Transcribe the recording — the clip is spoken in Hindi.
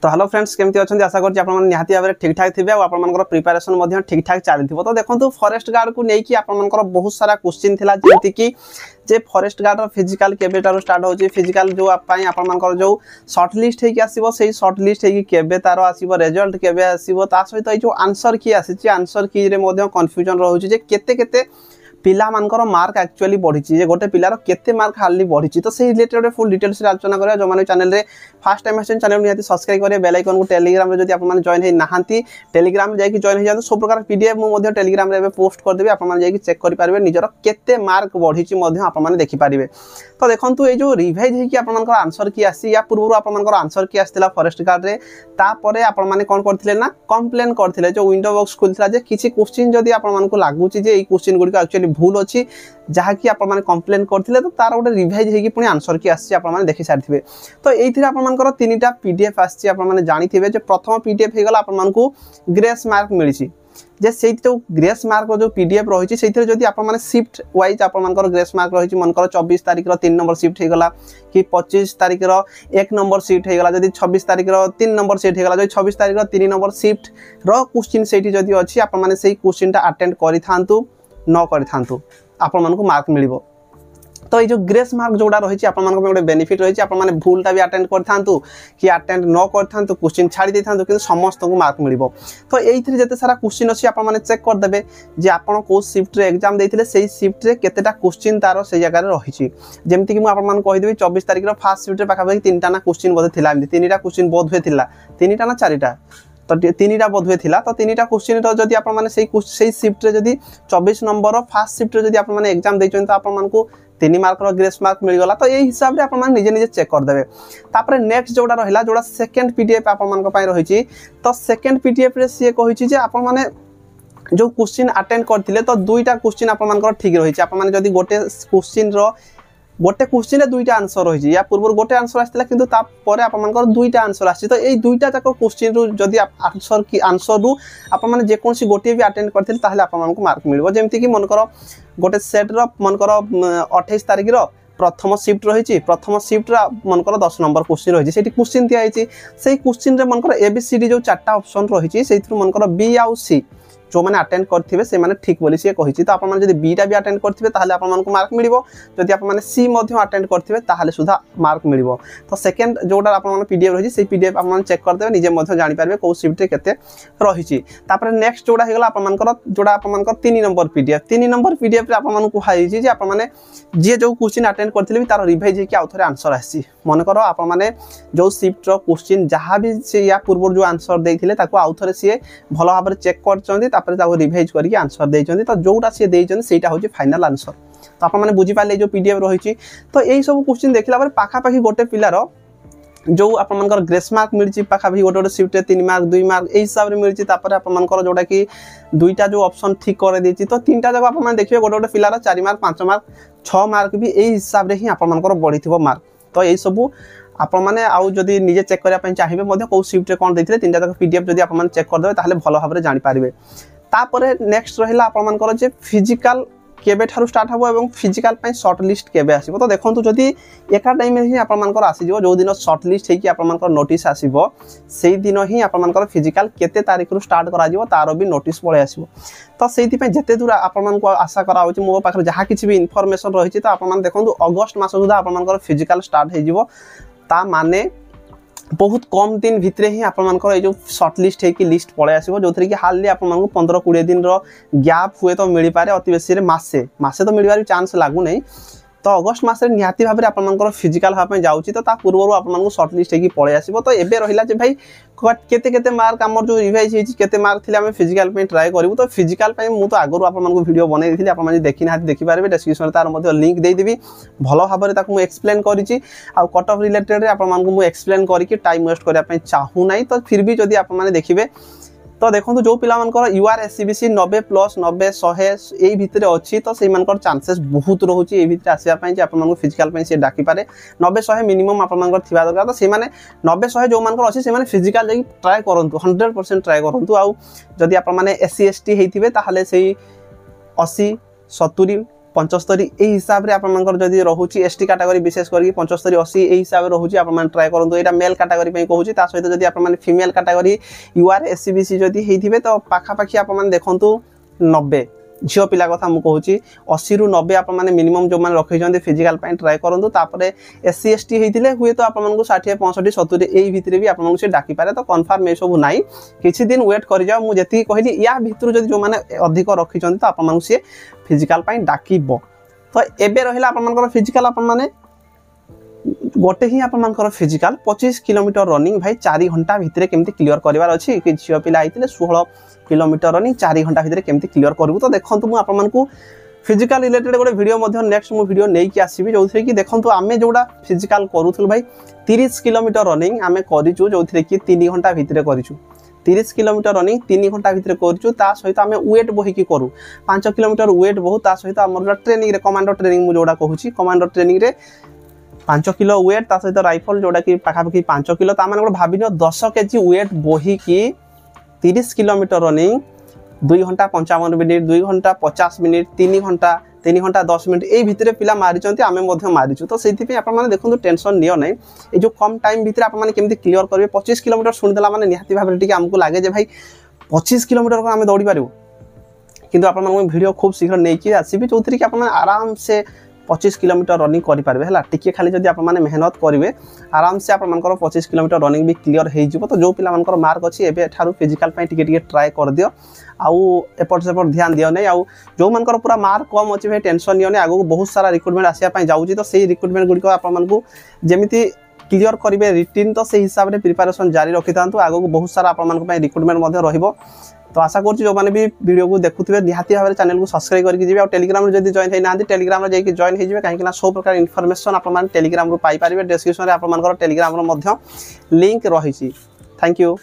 तो हेलो फ्रेंड्स केमती अच्छा आशा करुँच निहाती भाव में ठीक ठाक थे और आप प्रिपेरेसन ठीक ठाक चली तो देखो फॉरेस्ट गार्ड को लेकिन आप बहुत सारा क्वेश्चन थिला जमती कि जे फॉरेस्ट गार्ड फिजिकल केबेटार स्टार्ट होची फिजिकल जो आप जो शॉर्ट लिस्ट होगी आसो से शॉर्ट लिस्ट होगी केबे तार आसो रिजल्ट केबे आसो ता सहित जो आंसर की आसी आंसर की रे कन्फ्यूजन रोचे जे केते केते पिला मानकर मार्क एक्चुअली बढ़ी जे गोटे पिलार केते मार्क हार्डली बढ़ी तो से रिलेटेड फुल डिटेल्स रे आलोचना करिया जो माने चैनल रे फर्स्ट टाइम आछन चैनल निहाती सब्सक्राइब करिया बेल आइकन को टेलीग्राम रे जदी आप माने जॉइन हे नाहंती टेलीग्राम जाई कि जॉइन हे जातो सब प्रकार पीडीएफ मु मध्ये टेलीग्राम रे पोस्ट कर देबे आप माने जाई कि चेक करि पारबे निजर केते मार्क बढ़ी छि मध्ये आप माने देखि पारिबे तो देखंतु ए जो रिवाइज हे कि आप मानकर आंसर की आसी या पूर्व आप मानकर आंसर की आस्तिला फॉरेस्ट गार्ड रे ता परे आप माने कोन करथिले ना कंप्लेन करथिले जो विंडो बॉक्स खुलथिला जे किछि क्वेश्चन जदी आप मानको लागु छि जे ए क्वेश्चन गुडी एक्चुअली भूल अछि जहाँ कि आप कंप्लेन करथिले तो तार गोटे रिवाइज होगी पुणी आंसर की आसी आप देखि सारी तो ये आप तीनटा पीडीएफ आसी आप जानी जे प्रथम पीडीएफ हो गला आप ग्रेस मार्क मिली जे से जो ग्रेस मार्क जो पीडीएफ रही से जदि आप शिफ्ट वाइज आप ग्रेस मार्क रही मनकर 24 तारीख 3 नंबर शिफ्ट होगा कि 25 तारीख 1 नंबर शिफ्ट होगा जब 26 तारीख 3 नंबर शिफ्ट होगा जो 26 तारीख 3 नंबर शिफ्ट क्वेश्चन से जदि अच्छी आप क्वेश्चन अटेंड करूँ न करूँ आपण मानक मार्क मिलिबो तो ये जो ग्रेस मार्क जोड़ा रही आप गोटे बेनिफिट रही आप भूलटा भी अटेंड करूँ कि अटेंड न करूँ क्वेश्चन छाड़ी दे था कि समस्त को मार्क मिलिबो तो ये जिते सारा क्वेश्चन अच्छी आप चेक करदे जे आप कौ शिफ्ट रे एग्जाम देते से शिफ्ट रे केतेटा क्वेश्चन तार से जगह रही जमीक मुझे कहीदेवी 24 तारीख फास्ट शिफ्ट पाखापाखि 3टा ना क्वेश्चन बोधे थिला 3टा क्वेश्चन बोध हुए 3टा ना 4टा तो 3टा बोधे थिला तो 3टा क्वेश्चन जदि आप शिफ्ट रे जदि 24 नंबर फास्ट शिफ्ट रे जदि आप एग्जाम देछन तो आपको 3 मार्क ग्रेस मार्क मिलगला तो यही हिसाब से आप निजे निजे चेक करदे तापर नेक्स्ट जोड़ा रहिला जोड़ा सेकंड पीडीएफ आप रही तो सेकंड पीडीएफ रे सी कही जे आप जो क्वेश्चन अटेंड करथिले तो दुईटा क्वेश्चन आप ठीक रही आप जदि गोटे क्वेश्चन गोटे क्वेश्चन रे दुईटा आंसर रही या पूर्व गोटे आंसर आसला किंतु तापर आप दुईटा आंसर आसी तो ये दुईटा जाक क्वेश्चन रु जदि आंसर रु आप जेकोसी गोटे भी अटेंड करथिले ताहले आपको मार्क मिलिबो जेमति कि मनकर गोटे सेट रो मनकर 28 तारीख रो प्रथम शिफ्ट रही प्रथम शिफ्ट मनकर 10 नंबर क्वेश्चन रही से क्वेश्चन दिया से क्वेश्चन रे मनकर एबीसीडी जो 4टा ऑप्शन रही से मनकर बी आउ सी जो मैंने अटेंड करथिबे से माने ठीक बोली से कहिछि तो आपन जदि बीटा भी अटेंड करथिबे ताहले आपन को मार्क मिलिबो जदि आपन सी मध्ये अटेंड करथिबे ताहले सुधा मार्क मिलिबो तो सेकंड जोडा आपन पीडीएफ रही से पीडीएफ आपन चेक कर देबे निजे मध्ये जानि पारबे को शिफ्ट रे केते रहिछि तापर नेक्स्ट जोडा हेगला आपनकर जोडा आपनकर 3 नंबर पीडीएफ रे आपन को हाइछि जे आपन जे जो क्वेश्चन अटेंड करथिले तार रिवाइज हे कि आउथरे आंसर आछि मन करो आपन जो शिफ्ट रो क्वेश्चन जहां भी से या पूर्व जो आंसर देथिले ताको आउथरे से भलो भाबरे चेक करचंदी रिवाइज करके आंसर देइचंदी तो जोटा सी देइचंदी सेटा होची फाइनल आंसर तो आप माने बुझी पाले जो पीडीएफ रही तो यही सब क्वेश्चन देखला पर पाखापाखि गोटे पिलार जो आप ग्रेस मार्क मिली पाखापाखि गोटे गोटे शिफ्ट 3 मार्क 2 मार्क ए हिसाब रे मिली आप जोटा कि दुईटा जो ऑप्शन ठीक कर देछि तो 3टा जगह आप देखिए गोटे गोटे पिलार 4 मार्क 5 मार्क 6 मार्क भी ए हिसाब रे ही आप बढ़ी मार्क तो यही सब आप मैंने आउ जदि निजे चेक करने चाहिए कौ शिफ्ट रे कौन देते 3टा तक पीडीएफ जदि आप चेक करदे ताहले भलो भाव में जानिपारे तापर नेक्स्ट रहिला आपनकर जे फिजिकल केबे ठारू स्टार्ट हबो एवं फिजिकल पई शॉर्ट लिस्ट केबे आसीबो तो देखंतु जदि एका टाइम में ही आपनकर आसी जिवो जो दिन शॉर्ट लिस्ट हे कि आपनकर नोटिस आसीबो सेही दिन ही आपनकर फिजिकल केते तारिख रु स्टार्ट करा जिवो तारो भी नोटिस पळे आसीबो तो सेही पई जेते दूर आपनकर आशा करा होची मो पाखर जहा किछि भी इंफॉर्मेशन रहिछि तो आपन देखंतु अगस्त मास सुधा आपनकर फिजिकल स्टार्ट हे जिवो ता माने बहुत कम दिन भितर ही आपनकर जो शॉर्ट लिस्ट है कि लिस्ट पळे आसीबो जोथरे कि हालली आपन 15-20 दिन रो गैप हुए तो मिली पारे अति बेसी रे मासे तो मिलबार चांस लागु नै तो अगस्त मास निहाती भाव में आपनकर फिजिकल भाव में जाउची तो ता पूर्व आपन शॉर्ट लिस्ट है कि पळे आसीबो तो एबे रहिला जे भाई केते केते मार्क हमर जो रिवाइज हेछि केते मार्क थिले हम फिजिकल पे ट्राई करबो तो फिजिकल पे मु तो आगरु आपन को वीडियो बनै दिथिले आपन देखि ना देखि पारबे डिस्क्रिप्शन तार मध्ये लिंक दे देबी भलो भाव में ताकू एक्सप्लेन करिछि आ कट ऑफ रिलेटेड आपन को मु एक्सप्लेन करि कि टाइम वेस्ट करिया पे चाहू नै तो फिर भी जदि आपन देखिबे तो देखो जो पिला मानकर यूआरएससीबीसी 90 प्लस 90 100 एई भितरे अछि तो से मानकर चांसेस बहुत रहउछि एई भितरे आसिया पई जे आपन फिजिकल पई से डाकी पारे 90 100 मिनिमम आपन मानकर थिबा दरकार तो से माने 90 100 जो मानकर अछि से माने फिजिकल जाई ट्राई करंतु 100% ट्राई करंतु आ जदि आपन माने एससी एसटी हेतिबे ताहले सेई 80 70 75 এই হিসাবে আপনার যদি রহুচি এসটি ক্যাটাগরি বিশেষ করি 75 80 এই হিসাবে রহুচি আপনার ট্রাই করন্তু এটা মেল ক্যাটাগরি পাই কହୁছি তা সহিত যদি আপনার ফিমেল ক্যাটাগরি यूआर एससीबीसी যদি হেইথিবে তো পাখাপাখি আপনার দেখন্তু 90 झील पिला कथा मुझे कहूँ 80 रु 90 आप मिनिमम जो मैंने रखी फिजिकाल ट्राए करूँ तापर एससी एसटी होते हुए तो आपको 60 65 70 यही भितर भी आपको से डाकी पारे तो कन्फर्म ये सब ना किसी दिन वेट कर जाओ मुझे जी कहली या भितर जो मैंने अधिक रखी तो आपको सी फिजिकाल डाक तो एबे रहा आप फिजिकाल आपने गोटे ही आपर फिजिकाल 25 किलोमीटर रनिंग भाई 4 घंटा भितर केमती क्लियर करार अच्छी कि झील पिला होते 16 किलोमीटर रनिंग 4 घंटा भितर केमती क्लियर करूँ तो देखो मुझे फिजिकाल रिलेटेड गोटे वीडियो नेक्स्ट मु वीडियो नहीं आसबि जो कि देखो आम जोड़ा फिजिकाल करूँ भाई 30 किलोमीटर रनिंग आम करूँ जो कि 3 घंटा भितर करूँ 30 किलोमीटर रनिंग 3 घंटा भितर करूँ सहित आम वेट बोहिकी करूँ 5 किलोमीटर वेट बहु सहित आम ट्रेनिंग कमांडो ट्रेनिंग मुझे जोड़ा कहूँ कमांडो ट्रेनिंग 5 किलो वेट ता सहित राइफल जोड़ा कि पाखापाखि 5 किलो ता माने भाविन 10 केजी वेट बोहिकी 30 किलोमीटर रनिंग 2 घंटा 55 मिनिट 2 घंटा 50 मिनिट 3 घंटा 10 मिनिट ए भितर पिला मारिचंती आमे मध्य मारिचु तो सेति पे आपण माने देखंतु टेंशन नियो नै ए जो कम टाइम भितर आपण माने केमति क्लियर करबे 25 किलोमीटर सुनि देला माने निहाती भाबरे टिके हमकु लागे जे भाई 25 किलोमीटर को आमे दौड़ी पारिबो किंतु आपण माने वीडियो खूब शीघ्र नै कि आसीबे जोथि कि आपण आराम से 25 किलोमीटर रनिंग करेंगे है टी खाली जब आप मेहनत करेंगे आराम से आप 25 किलोमीटर रनिंग भी क्लियर हो तो जो पिला मार्क अच्छी एवं फिजिकाल टे ट्राए कर दियो आउ एपट सेपट ध्यान दियो नहीं आउ जो मानकर पूरा मार्क कम अच्छे भाई टेंशन नियो नहीं आगो बहुत सारा रिक्रुटमेंट आसापी जाऊँगी तो सही रिक्रुटमेंट गुड़िक आपको जमी क्लियर करेंगे रिटिन तो से हिसाब से प्रिपेरेसन जारी रखी था आगो बहुत सारा आप रिक्रुटमेंट रहिबो तो आशा करूँ जो मैंने भी वीडियो को देखुए निहाती भाव में चैनल को सब्सक्राइब करके जी टेलीग्राम में जब जॉइन होना टेलीग्राम में जाकि जॉइन हो कहीं सब प्रकार इनफॉरमेशन आप टेलीग्राम पाइपर डिस्क्रिप्शन में आप टेलीग्राम लिंक रही थैंक यू।